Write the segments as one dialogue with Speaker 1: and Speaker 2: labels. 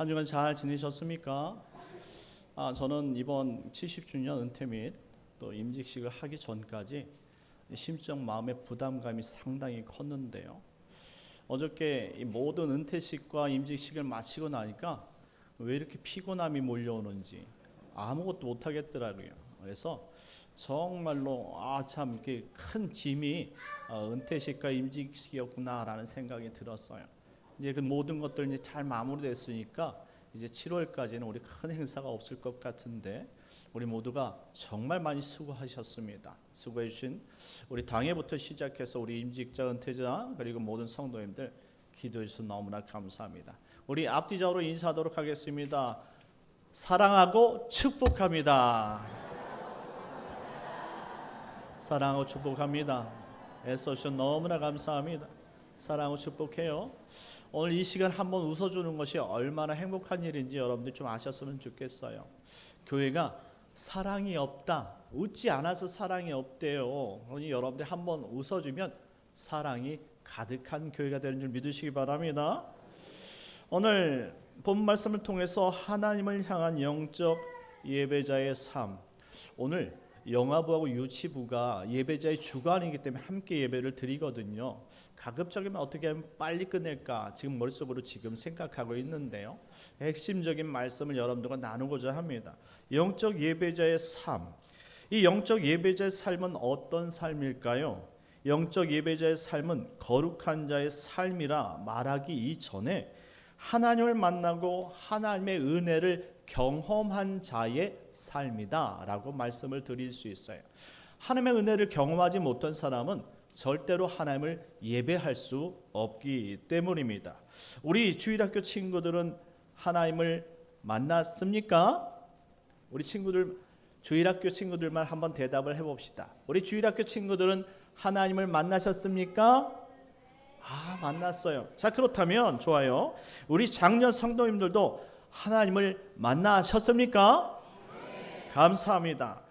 Speaker 1: 한 주간 잘 지내셨습니까? 저는 이번 70주년 은퇴 및 또 임직식을 하기 전까지 심적 마음의 부담감이 상당히 컸는데요. 어저께 이 모든 은퇴식과 임직식을 마치고 나니까 왜 이렇게 피곤함이 몰려오는지 아무것도 못 하겠더라고요. 그래서 정말로 참 이렇게 큰 짐이 은퇴식과 임직식이었구나라는 생각이 들었어요. 이제 그 모든 것들 이제 잘 마무리됐으니까 이제 7월까지는 우리 큰 행사가 없을 것 같은데 우리 모두가 정말 많이 수고하셨습니다. 수고해 주신 우리 당회부터 시작해서 우리 임직자, 은퇴자 그리고 모든 성도님들 기도해 주셔서 너무나 감사합니다. 우리 앞뒤적으로 인사하도록 하겠습니다. 사랑하고 축복합니다. 사랑하고 축복합니다. 애써주셔서 너무나 감사합니다. 사랑하고 축복해요. 오늘 이 시간 한번 웃어주는 것이 얼마나 행복한 일인지 여러분들 좀 아셨으면 좋겠어요. 교회가 사랑이 없다, 웃지 않아서 사랑이 없대요. 그러니 여러분들 한번 웃어주면 사랑이 가득한 교회가 되는 줄 믿으시기 바랍니다. 오늘 본 말씀을 통해서 하나님을 향한 영적 예배자의 삶, 오늘 영화부하고 유치부가 예배자의 주관이기 때문에 함께 예배를 드리거든요. 가급적이면 어떻게 하면 빨리 끝낼까 지금 머릿속으로 지금 생각하고 있는데요. 핵심적인 말씀을 여러분들과 나누고자 합니다. 영적 예배자의 삶, 이 영적 예배자의 삶은 어떤 삶일까요? 영적 예배자의 삶은 거룩한 자의 삶이라 말하기 이전에 하나님을 만나고 하나님의 은혜를 경험한 자의 삶이다 라고 말씀을 드릴 수 있어요. 하나님의 은혜를 경험하지 못한 사람은 절대로 하나님을 예배할 수 없기 때문입니다. 우리 주일학교 친구들은 하나님을 만났습니까? 우리 친구들, 주일학교 친구들만 한번 대답을 해봅시다. 우리 주일학교 친구들은 하나님을 만나셨습니까? 만났어요. 자, 그렇다면 좋아요. 우리 장년 성도님들도 하나님을 만나셨습니까? 네. 감사합니다.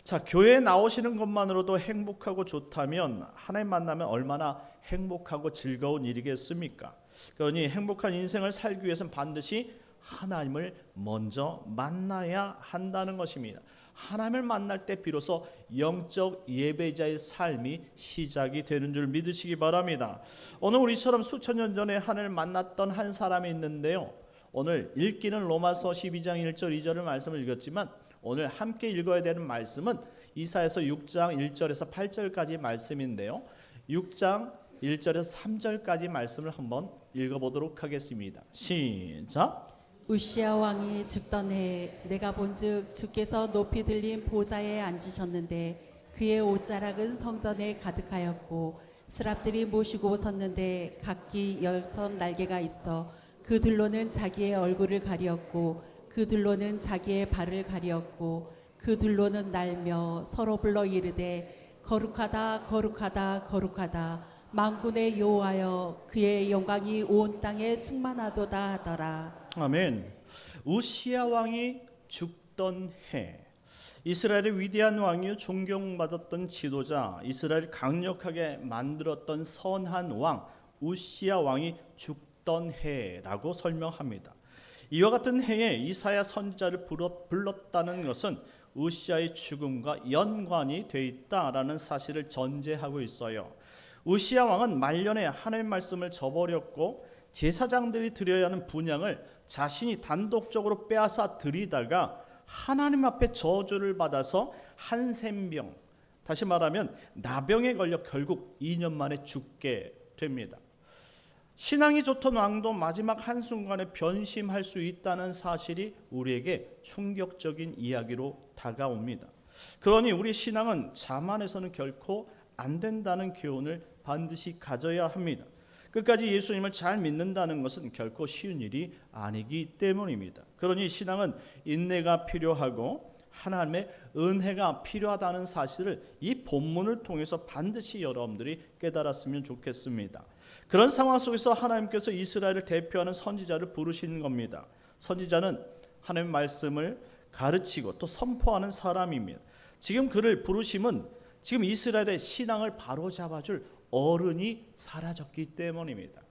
Speaker 1: 자, 교회에 나오시는 것만으로도 행복하고 좋다면 하나님 만나면 얼마나 행복하고 즐거운 일이겠습니까? 그러니 행복한 인생을 살기 위해서는 반드시 하나님을 먼저 만나야 한다는 것입니다. 하나님을 만날 때 비로소 영적 예배자의 삶이 시작이 되는 줄 믿으시기 바랍니다. 오늘 우리처럼 수천 년 전에 하나님을 만났던 한 사람이 있는데요. 오늘 읽기는 로마서 12장 1절 2절의 말씀을 읽었지만 오늘 함께 읽어야 되는 말씀은 이사야서 6장 1절에서 8절까지 말씀인데요. 6장 1절에서 3절까지 말씀을 한번 읽어보도록 하겠습니다. 시작.
Speaker 2: 우시야 왕이 죽던 해 내가 본즉 주께서 높이 들린 보좌에 앉으셨는데 그의 옷자락은 성전에 가득하였고 스랍들이 모시고 섰는데 각기 6날개가 있어 그들로는 자기의 얼굴을 가리었고 그들로는 자기의 발을 가리었고 그들로는 날며 서로 불러 이르되 거룩하다 거룩하다 거룩하다 만군의 여호와여 그의 영광이 온 땅에 충만하도다 하더라.
Speaker 1: 아멘. 우시야 왕이 죽던 해, 이스라엘의 위대한 왕이요 존경받았던 지도자, 이스라엘 강력하게 만들었던 선한 왕 우시야 왕이 죽던 해라고 설명합니다. 이와 같은 해에 이사야 선지자를 불렀다는 것은 우시야의 죽음과 연관이 돼 있다라는 사실을 전제하고 있어요. 우시야 왕은 말년에 하나님 말씀을 저버렸고 제사장들이 드려야 하는 분향을 자신이 단독적으로 빼앗아 드리다가 하나님 앞에 저주를 받아서 한센병, 다시 말하면 나병에 걸려 결국 2년 만에 죽게 됩니다. 신앙이 좋던 왕도 마지막 한순간에 변심할 수 있다는 사실이 우리에게 충격적인 이야기로 다가옵니다. 그러니 우리 신앙은 자만해서는 결코 안 된다는 교훈을 반드시 가져야 합니다. 끝까지 예수님을 잘 믿는다는 것은 결코 쉬운 일이 아니기 때문입니다. 그러니 신앙은 인내가 필요하고 하나님의 은혜가 필요하다는 사실을 이 본문을 통해서 반드시 여러분들이 깨달았으면 좋겠습니다. 그런 상황 속에서 하나님께서 이스라엘을 대표하는 선지자를 부르시는 겁니다. 선지자는 하나님의 말씀을 가르치고 또 선포하는 사람입니다. 지금 그를 부르심은 지금 이스라엘의 신앙을 바로잡아줄 어른이 사라졌기 때문입니다.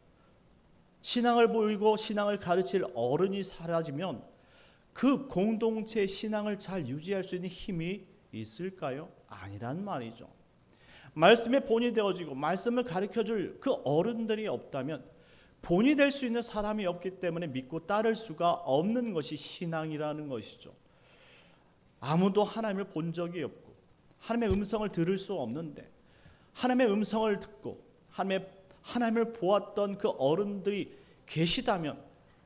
Speaker 1: 신앙을 보이고 신앙을 가르칠 어른이 사라지면 그 공동체의 신앙을 잘 유지할 수 있는 힘이 있을까요? 아니란 말이죠. 말씀의 본이 되어지고 말씀을 가르쳐줄 그 어른들이 없다면 본이 될 수 있는 사람이 없기 때문에 믿고 따를 수가 없는 것이 신앙이라는 것이죠. 아무도 하나님을 본 적이 없고 하나님의 음성을 들을 수 없는데 하나님의 음성을 듣고 하나님을 보았던 그 어른들이 계시다면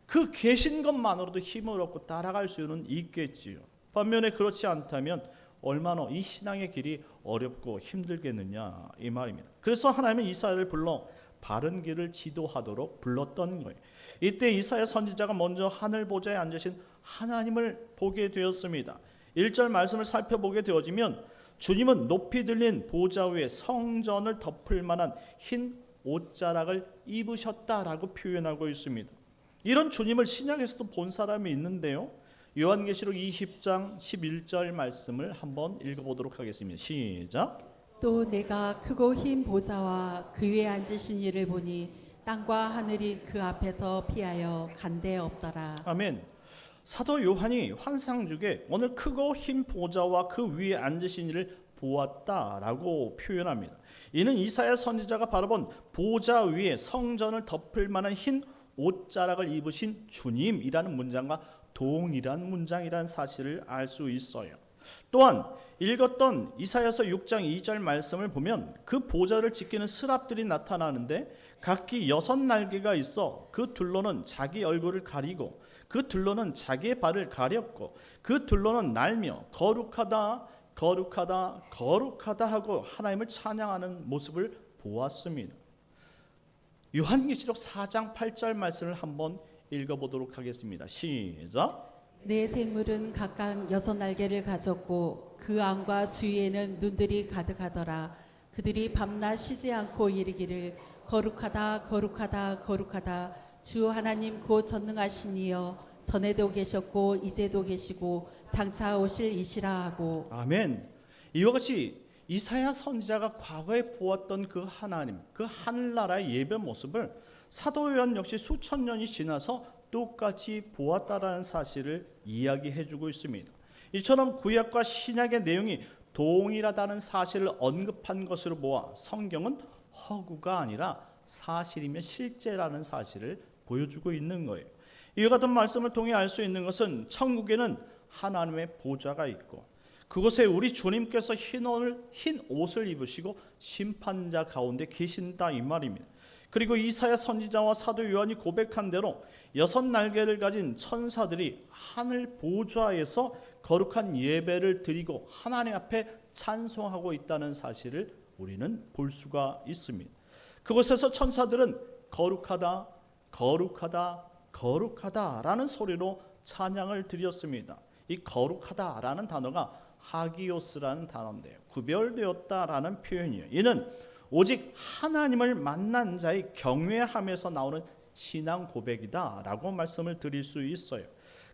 Speaker 1: 그 계신 것만으로도 힘을 얻고 따라갈 수는 있겠지요. 반면에 그렇지 않다면 얼마나 이 신앙의 길이 어렵고 힘들겠느냐 이 말입니다. 그래서 하나님은 이사야를 불러 바른 길을 지도하도록 불렀던 거예요. 이때 이사야 선지자가 먼저 하늘 보좌에 앉으신 하나님을 보게 되었습니다. 1절 말씀을 살펴보게 되어지면 주님은 높이 들린 보좌 위에 성전을 덮을 만한 흰 옷자락을 입으셨다라고 표현하고 있습니다. 이런 주님을 신약에서도 본 사람이 있는데요. 요한계시록 20장 11절 말씀을 한번 읽어보도록 하겠습니다. 시작.
Speaker 2: 또 내가 크고 흰 보좌와 그 위에 앉으신 이를 보니 땅과 하늘이 그 앞에서 피하여 간데 없더라.
Speaker 1: 아멘. 사도 요한이 환상 중에 오늘 크고 흰 보좌와 그 위에 앉으신 이를 보았다라고 표현합니다. 이는 이사야 선지자가 바라본 보좌 위에 성전을 덮을 만한 흰 옷자락을 입으신 주님이라는 문장과 동일한 문장이라는 사실을 알 수 있어요. 또한 읽었던 이사야서 6장 2절 말씀을 보면 그 보좌를 지키는 스랍들이 나타나는데 각기 6날개가 있어 그 둘로는 자기 얼굴을 가리고 그 둘로는 자기의 발을 가렸고 그 둘로는 날며 거룩하다 거룩하다 거룩하다 하고 하나님을 찬양하는 모습을 보았습니다. 요한계시록 4장 8절 말씀을 한번 읽어보도록 하겠습니다. 시작.
Speaker 2: 네 생물은 각각 6날개를 가졌고 그 안과 주위에는 눈들이 가득하더라. 그들이 밤낮 쉬지 않고 이르기를 거룩하다 거룩하다 거룩하다 주 하나님 곧 전능하신 이여 전에도 계셨고 이제도 계시고 장차 오실 이시라 하고.
Speaker 1: 아멘. 이와 같이 이사야 선지자가 과거에 보았던 그 하나님, 그 하늘나라의 예배 모습을 사도 요한 역시 수천 년이 지나서 똑같이 보았다라는 사실을 이야기해주고 있습니다. 이처럼 구약과 신약의 내용이 동일하다는 사실을 언급한 것으로 보아 성경은 허구가 아니라 사실이며 실제라는 사실을 보여주고 있는 거예요. 이와 같은 말씀을 통해 알 수 있는 것은 천국에는 하나님의 보좌가 있고 그곳에 우리 주님께서 흰 옷을 입으시고 심판자 가운데 계신다 이 말입니다. 그리고 이사야 선지자와 사도 요한이 고백한 대로 6날개를 가진 천사들이 하늘 보좌에서 거룩한 예배를 드리고 하나님 앞에 찬송하고 있다는 사실을 우리는 볼 수가 있습니다. 그곳에서 천사들은 거룩하다 거룩하다 거룩하다라는 소리로 찬양을 드렸습니다. 이 거룩하다라는 단어가 하기오스라는 단어인데요. 구별되었다라는 표현이에요. 이는 오직 하나님을 만난 자의 경외함에서 나오는 신앙 고백이다라고 말씀을 드릴 수 있어요.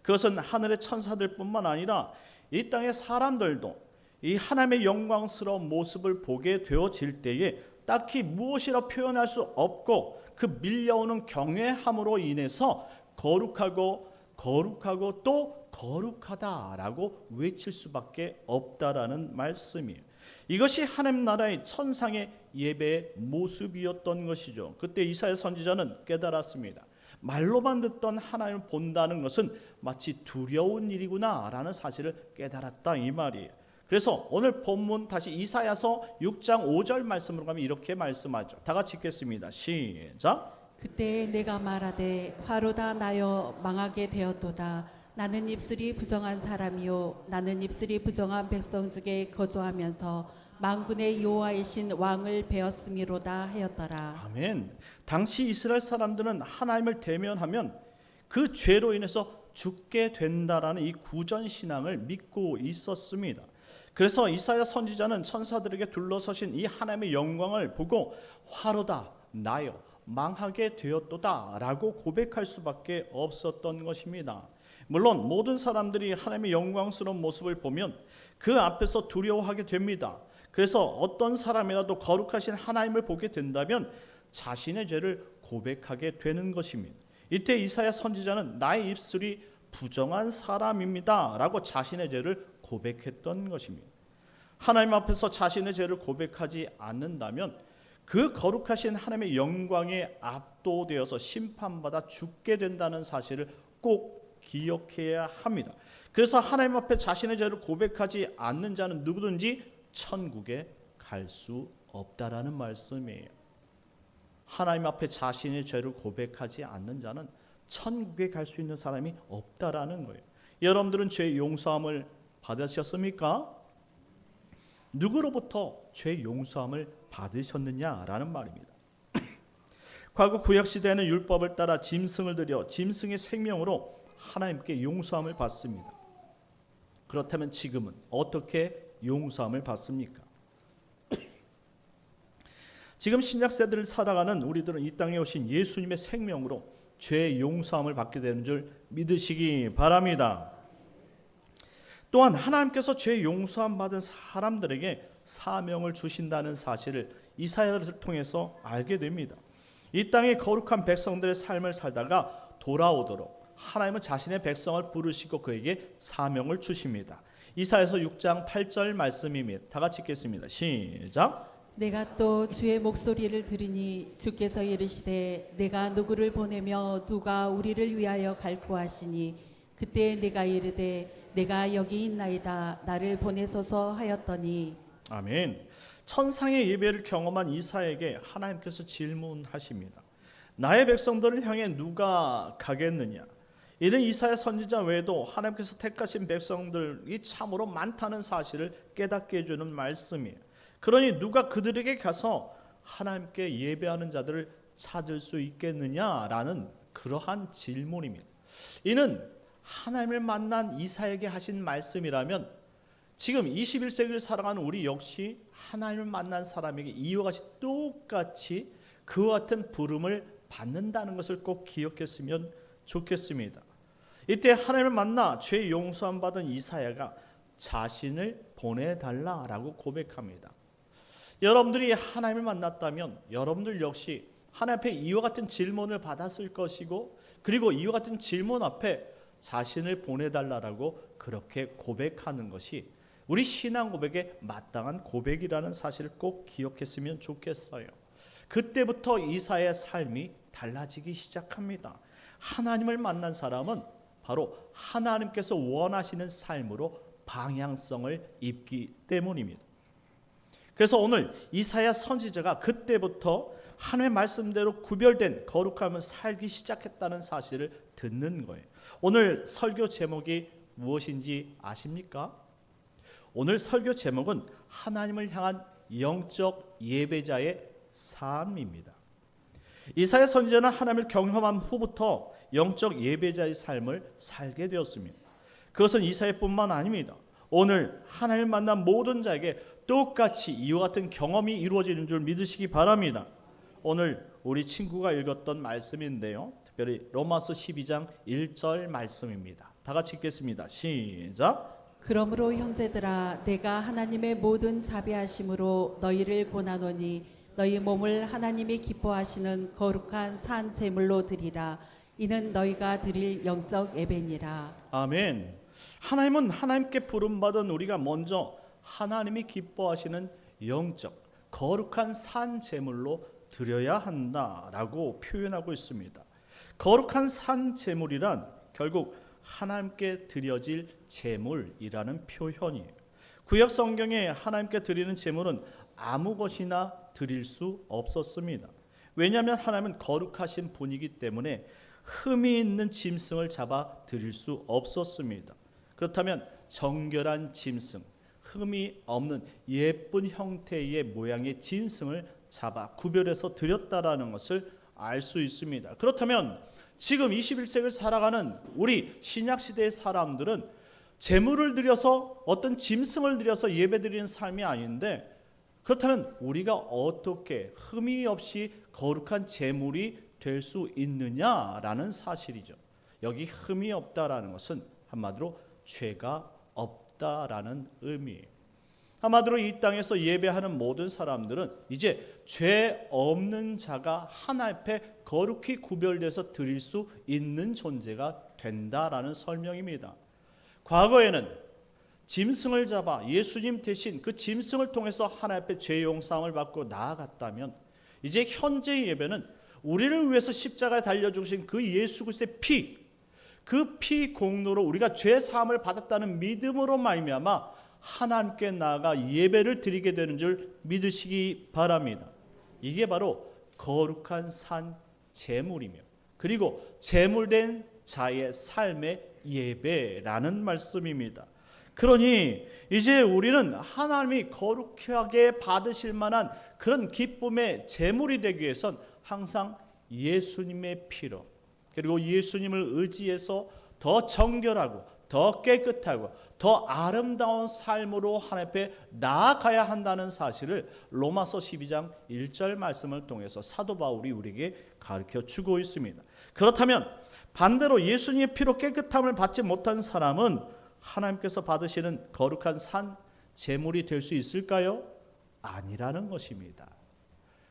Speaker 1: 그것은 하늘의 천사들뿐만 아니라 이 땅의 사람들도 이 하나님의 영광스러운 모습을 보게 되어질 때에 딱히 무엇이라 표현할 수 없고 그 밀려오는 경외함으로 인해서 거룩하고 거룩하고 또 거룩하다라고 외칠 수밖에 없다라는 말씀이에요. 이것이 하나님 나라의 천상의 예배의 모습이었던 것이죠. 그때 이사야 선지자는 깨달았습니다. 말로만 듣던 하나님을 본다는 것은 마치 두려운 일이구나라는 사실을 깨달았다 이 말이에요. 그래서 오늘 본문 다시 이사야서 6장 5절 말씀으로 가면 이렇게 말씀하죠. 다 같이 읽겠습니다. 시작.
Speaker 2: 그때 내가 말하되 화로다 나여 망하게 되었도다. 나는 입술이 부정한 사람이요 나는 입술이 부정한 백성 중에 거주하면서 만군의 여호와이신 왕을 배웠음이로다 하였더라.
Speaker 1: 아멘. 당시 이스라엘 사람들은 하나님을 대면하면 그 죄로 인해서 죽게 된다라는 이 구전 신앙을 믿고 있었습니다. 그래서 이사야 선지자는 천사들에게 둘러서신 이 하나님의 영광을 보고 화로다 나여 망하게 되었도다라고 고백할 수밖에 없었던 것입니다. 물론 모든 사람들이 하나님의 영광스러운 모습을 보면 그 앞에서 두려워하게 됩니다. 그래서 어떤 사람이라도 거룩하신 하나님을 보게 된다면 자신의 죄를 고백하게 되는 것입니다. 이때 이사야 선지자는 나의 입술이 부정한 사람입니다 라고 자신의 죄를 고백했던 것입니다. 하나님 앞에서 자신의 죄를 고백하지 않는다면 그 거룩하신 하나님의 영광에 압도되어서 심판받아 죽게 된다는 사실을 꼭 기억해야 합니다. 그래서 하나님 앞에 자신의 죄를 고백하지 않는 자는 누구든지 천국에 갈 수 없다라는 말씀이에요. 하나님 앞에 자신의 죄를 고백하지 않는 자는 천국에 갈 수 있는 사람이 없다라는 거예요. 여러분들은 죄 용서함을 받으셨습니까? 누구로부터 죄 용서함을 받으셨느냐라는 말입니다. 과거 구약 시대에는 율법을 따라 짐승을 드려 짐승의 생명으로 하나님께 용서함을 받습니다. 그렇다면 지금은 어떻게 용서함을 받습니까? 지금 신약 세대를 살아가는 우리들은 이 땅에 오신 예수님의 생명으로 죄 용서함을 받게 되는 줄 믿으시기 바랍니다. 또한 하나님께서 죄 용서함 받은 사람들에게 사명을 주신다는 사실을 이사야를 통해서 알게 됩니다. 이 땅의 거룩한 백성들의 삶을 살다가 돌아오도록 하나님은 자신의 백성을 부르시고 그에게 사명을 주십니다. 이사야서 6장 8절 말씀입니다. 다 같이 읽겠습니다. 시작.
Speaker 2: 내가 또 주의 목소리를 들으니 주께서 이르시되 내가 누구를 보내며 누가 우리를 위하여 갈고 하시니 그때 내가 이르되 내가 여기 있나이다 나를 보내소서 하였더니.
Speaker 1: 아멘. 천상의 예배를 경험한 이사야에게 하나님께서 질문하십니다. 나의 백성들을 향해 누가 가겠느냐? 이는 이사야 선지자 외에도 하나님께서 택하신 백성들이 참으로 많다는 사실을 깨닫게 해주는 말씀이에요. 그러니 누가 그들에게 가서 하나님께 예배하는 자들을 찾을 수 있겠느냐라는 그러한 질문입니다. 이는 하나님을 만난 이사야에게 하신 말씀이라면 지금 21세기를 살아가는 우리 역시 하나님을 만난 사람에게 이와 같이 똑같이 그와 같은 부름을 받는다는 것을 꼭 기억했으면 좋겠습니다. 이때 하나님을 만나 죄 용서함 받은 이사야가 자신을 보내달라라고 고백합니다. 여러분들이 하나님을 만났다면 여러분들 역시 하나님 앞에 이와 같은 질문을 받았을 것이고 그리고 이와 같은 질문 앞에 자신을 보내달라라고 그렇게 고백하는 것이 우리 신앙 고백에 마땅한 고백이라는 사실을 꼭 기억했으면 좋겠어요. 그때부터 이사야의 삶이 달라지기 시작합니다. 하나님을 만난 사람은 바로 하나님께서 원하시는 삶으로 방향성을 입기 때문입니다. 그래서 오늘 이사야 선지자가 그때부터 하나님의 말씀대로 구별된 거룩함을 살기 시작했다는 사실을 듣는 거예요. 오늘 설교 제목이 무엇인지 아십니까? 오늘 설교 제목은 하나님을 향한 영적 예배자의 삶입니다. 이사야 선지자는 하나님을 경험한 후부터 영적 예배자의 삶을 살게 되었습니다. 그것은 이사야뿐만 아닙니다. 오늘 하나님을 만난 모든 자에게 똑같이 이와 같은 경험이 이루어지는 줄 믿으시기 바랍니다. 오늘 우리 친구가 읽었던 말씀인데요. 특별히 로마서 12장 1절 말씀입니다. 다 같이 읽겠습니다. 시작.
Speaker 2: 그러므로 형제들아 내가 하나님의 모든 자비하심으로 너희를 고나노니 너희 몸을 하나님이 기뻐하시는 거룩한 산 제물로 드리라. 이는 너희가 드릴 영적 예배니라.
Speaker 1: 아멘. 하나님은 하나님께 부름받은 우리가 먼저 하나님이 기뻐하시는 영적 거룩한 산 제물로 드려야 한다라고 표현하고 있습니다. 거룩한 산 제물이란 결국 하나님께 드려질 제물이라는 표현이에요. 구약 성경에 하나님께 드리는 제물은 아무 것이나 드릴 수 없었습니다. 왜냐하면 하나님은 거룩하신 분이기 때문에 흠이 있는 짐승을 잡아 드릴 수 없었습니다. 그렇다면 정결한 짐승, 흠이 없는 예쁜 형태의 모양의 짐승을 잡아 구별해서 드렸다라는 것을 알 수 있습니다. 그렇다면 지금 21세기를 살아가는 우리 신약시대의 사람들은 제물을 드려서 어떤 짐승을 드려서 예배드리는 삶이 아닌데 그렇다면 우리가 어떻게 흠이 없이 거룩한 제물이 될 수 있느냐라는 사실이죠. 여기 흠이 없다라는 것은 한마디로 죄가 없다라는 의미예요. 한마디로 이 땅에서 예배하는 모든 사람들은 이제 죄 없는 자가 하나님 앞에 거룩히 구별돼서 드릴 수 있는 존재가 된다라는 설명입니다. 과거에는 짐승을 잡아 예수님 대신 그 짐승을 통해서 하나님 앞에 죄 용서함을 받고 나아갔다면, 이제 현재 예배는 우리를 위해서 십자가에 달려 죽으신 그 예수 그리스도의 피, 그 피 공로로 우리가 죄 사함을 받았다는 믿음으로 말미암아 하나님께 나아가 예배를 드리게 되는 줄 믿으시기 바랍니다. 이게 바로 거룩한 산 제물이며, 그리고 제물된 자의 삶의 예배라는 말씀입니다. 그러니 이제 우리는 하나님이 거룩하게 받으실 만한 그런 기쁨의 제물이 되기 위해선 항상 예수님의 피로, 그리고 예수님을 의지해서 더 정결하고 더 깨끗하고 더 아름다운 삶으로 하나님 앞에 나아가야 한다는 사실을 로마서 12장 1절 말씀을 통해서 사도 바울이 우리에게 가르쳐 주고 있습니다. 그렇다면 반대로 예수님의 피로 깨끗함을 받지 못한 사람은 하나님께서 받으시는 거룩한 산 제물이 될 수 있을까요? 아니라는 것입니다.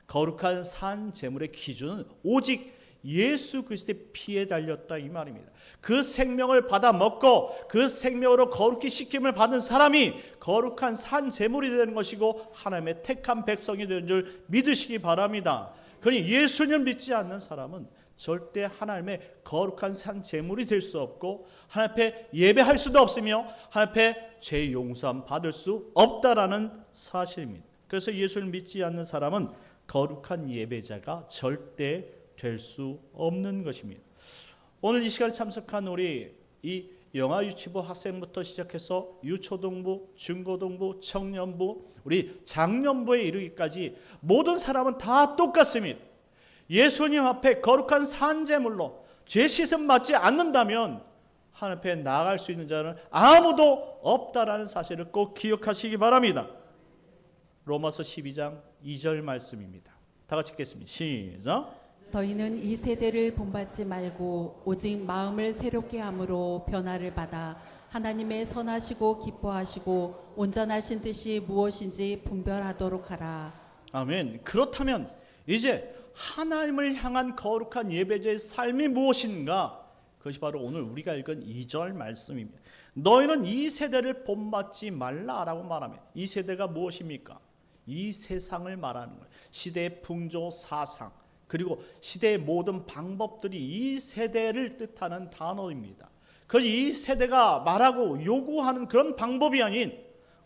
Speaker 1: 거룩한 산 제물의 기준은 오직 예수 그리스도의 피에 달렸다 이 말입니다. 그 생명을 받아 먹고 그 생명으로 거룩히 씻김을 받은 사람이 거룩한 산 제물이 되는 것이고 하나님의 택한 백성이 되는 줄 믿으시기 바랍니다. 그러니 예수님을 믿지 않는 사람은 절대 하나님의 거룩한 산 제물이 될 수 없고 하나님 앞에 예배할 수도 없으며 하나님 앞에 죄 용서함 받을 수 없다라는 사실입니다. 그래서 예수를 믿지 않는 사람은 거룩한 예배자가 절대 될 수 없는 것입니다. 오늘 이 시간에 참석한 우리 이 영아유치부 학생부터 시작해서 유초등부, 중고등부, 청년부, 우리 장년부에 이르기까지 모든 사람은 다 똑같습니다. 예수님 앞에 거룩한 산제물로 죄 씻음 받지 않는다면 하나님 앞에 나아갈 수 있는 자는 아무도 없다라는 사실을 꼭 기억하시기 바랍니다. 로마서 12장 2절 말씀입니다. 다 같이 읽겠습니다. 시작.
Speaker 2: 너희는 이 세대를 본받지 말고 오직 마음을 새롭게 함으로 변화를 받아 하나님의 선하시고 기뻐하시고 온전하신 뜻이 무엇인지 분별하도록 하라.
Speaker 1: 아멘. 그렇다면 이제 하나님을 향한 거룩한 예배자의 삶이 무엇인가? 그것이 바로 오늘 우리가 읽은 2절 말씀입니다. 너희는 이 세대를 본받지 말라라고 말하면 이 세대가 무엇입니까? 이 세상을 말하는 거예요. 시대의 풍조, 사상, 그리고 시대의 모든 방법들이 이 세대를 뜻하는 단어입니다. 그래서 이 세대가 말하고 요구하는 그런 방법이 아닌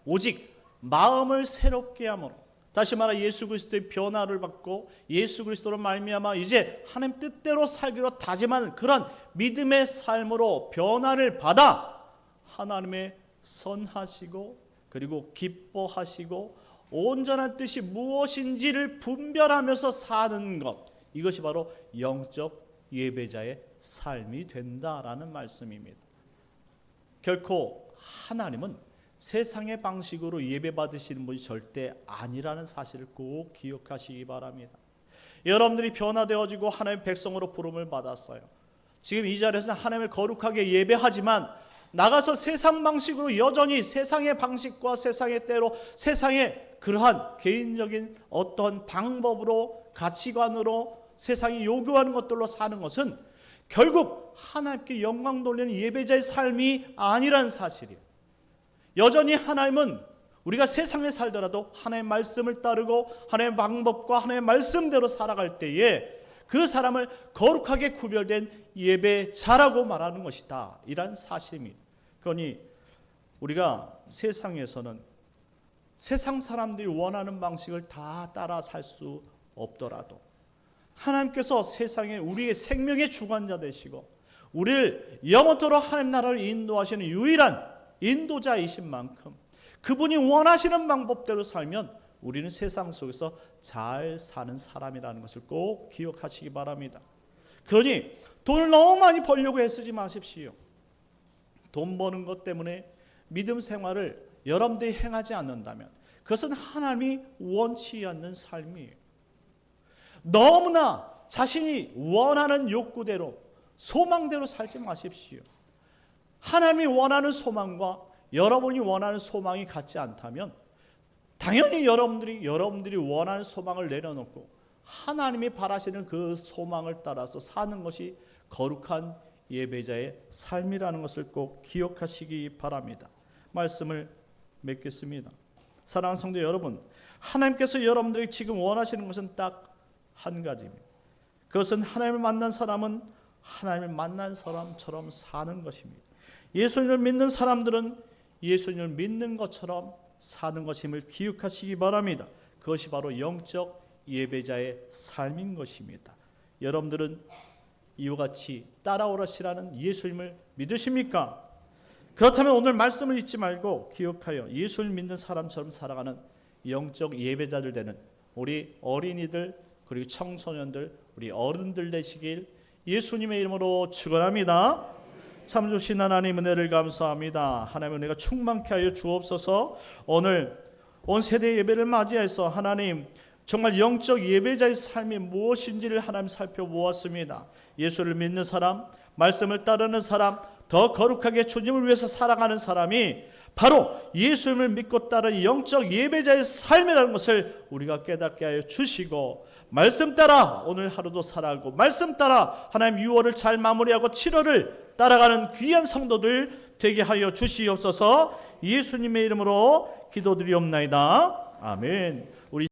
Speaker 1: 오직 마음을 새롭게 함으로, 다시 말해 예수 그리스도의 변화를 받고 예수 그리스도로 말미암아 이제 하나님 뜻대로 살기로 다짐하는 그런 믿음의 삶으로 변화를 받아 하나님의 선하시고 그리고 기뻐하시고 온전한 뜻이 무엇인지를 분별하면서 사는 것, 이것이 바로 영적 예배자의 삶이 된다라는 말씀입니다. 결코 하나님은 세상의 방식으로 예배받으시는 분이 절대 아니라는 사실을 꼭 기억하시기 바랍니다. 여러분들이 변화되어지고 하나님의 백성으로 부름을 받았어요. 지금 이 자리에서 하나님을 거룩하게 예배하지만 나가서 세상 방식으로 여전히 세상의 방식과 세상의 때로 세상의 그러한 개인적인 어떤 방법으로 가치관으로 세상이 요구하는 것들로 사는 것은 결국 하나님께 영광 돌리는 예배자의 삶이 아니라는 사실이에요. 여전히 하나님은 우리가 세상에 살더라도 하나님의 말씀을 따르고 하나님의 방법과 하나님의 말씀대로 살아갈 때에 그 사람을 거룩하게 구별된 예배자라고 말하는 것이다, 이란 사실입니다. 그러니 우리가 세상에서는 세상 사람들이 원하는 방식을 다 따라 살 수 없더라도 하나님께서 세상에 우리의 생명의 주관자 되시고 우리를 영원토록 하나님 나라를 인도하시는 유일한 인도자이신 만큼 그분이 원하시는 방법대로 살면 우리는 세상 속에서 잘 사는 사람이라는 것을 꼭 기억하시기 바랍니다. 그러니 돈을 너무 많이 벌려고 애쓰지 마십시오. 돈 버는 것 때문에 믿음 생활을 여러분들이 행하지 않는다면 그것은 하나님이 원치 않는 삶이에요. 너무나 자신이 원하는 욕구대로 소망대로 살지 마십시오. 하나님이 원하는 소망과 여러분이 원하는 소망이 같지 않다면 당연히 여러분들이 원하는 소망을 내려놓고 하나님이 바라시는 그 소망을 따라서 사는 것이 거룩한 예배자의 삶이라는 것을 꼭 기억하시기 바랍니다. 말씀을 맺겠습니다. 사랑하는 성도 여러분, 하나님께서 여러분들이 지금 원하시는 것은 딱 한 가지입니다. 그것은 하나님을 만난 사람은 하나님을 만난 사람처럼 사는 것입니다. 예수님을 믿는 사람들은 예수님을 믿는 것처럼 사는 것임을 기억하시기 바랍니다. 그것이 바로 영적 예배자의 삶인 것입니다. 여러분들은 이와 같이 따라오라시라는 예수님을 믿으십니까? 그렇다면 오늘 말씀을 잊지 말고 기억하여 예수를 믿는 사람처럼 살아가는 영적 예배자들 되는 우리 어린이들 그리고 청소년들 우리 어른들 되시길 예수님의 이름으로 축원합니다. 참 주신 하나님 은혜를 감사합니다. 하나님 은혜가 충만케 하여 주옵소서. 오늘 온 세대 예배를 맞이해서 하나님 정말 영적 예배자의 삶이 무엇인지를 하나님 살펴보았습니다. 예수를 믿는 사람, 말씀을 따르는 사람, 더 거룩하게 주님을 위해서 살아가는 사람이 바로 예수님을 믿고 따르는 영적 예배자의 삶이라는 것을 우리가 깨닫게 하여 주시고 말씀 따라 오늘 하루도 살아가고 말씀 따라 하나님 6월을 잘 마무리하고 7월을 따라가는 귀한 성도들 되게 하여 주시옵소서. 예수님의 이름으로 기도드리옵나이다. 아멘. 우리